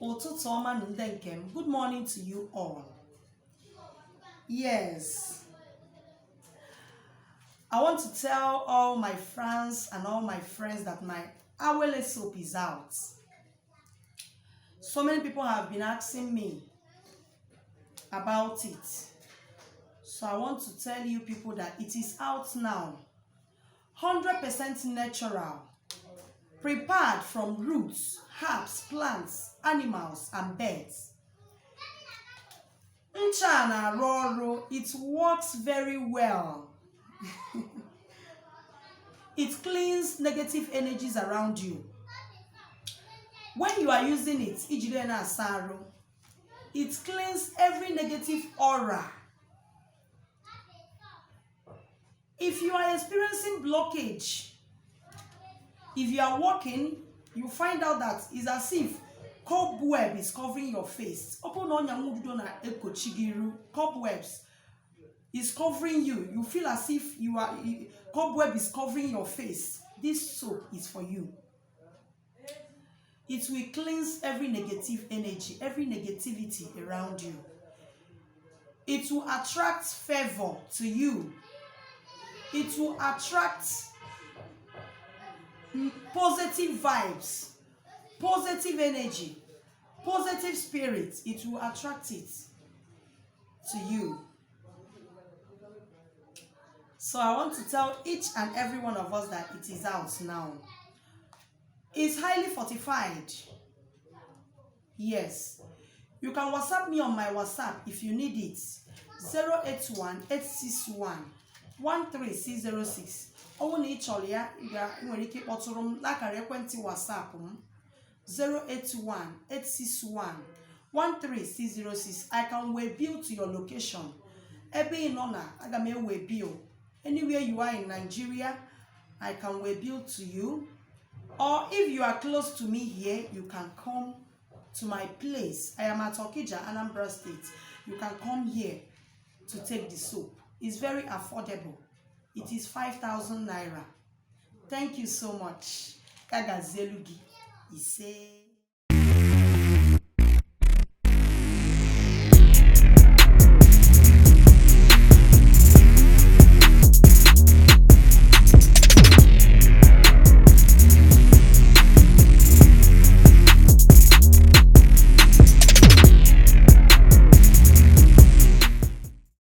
Ụtụtụ ọma na ndị nke m. Good morning to you all. Yes, I want to tell all my fans and all my friends that my Awele soap is out. So many people have been asking me about it. So I want to tell you people that it is out now. 100% natural. Prepared from roots, herbs, plants, animals, and birds. Ncha na-arụ ọrụ, it works very well. It cleans negative energies around you. When you are using it, ijide na-asa arụ, it cleans every negative aura. If you are experiencing blockage, if you are walking, you find out that it's as if cobweb is covering your face. Cobwebs is covering you. You feel as if cobweb is covering your face. This soap is for you. It will cleanse every negative energy, every negativity around you. It will attract favor to you. It will attract positive vibes, positive energy, positive spirit. It will attract it to you. So I want to tell each and every one of us that it is out now. It's highly fortified. Yes. You can WhatsApp me on my WhatsApp if you need it. 081-861-13606. Ọwụ na ị chọrọ ya, ị nwere ike ịkpọtụrụ m n'akara ekwentị WhatsApp m 081-861-13606. I can way bill to your location. Ebe ị nọ na, aga m ewe bill. Anywhere you are in Nigeria, I can way bill to you. Or if you are close to me here, you can come to my place. I am at Okija, Anambra State. You can come here to take the soap. It's very affordable. It is 5,000 naira. Thank you so much. Kagazelugi. Ise.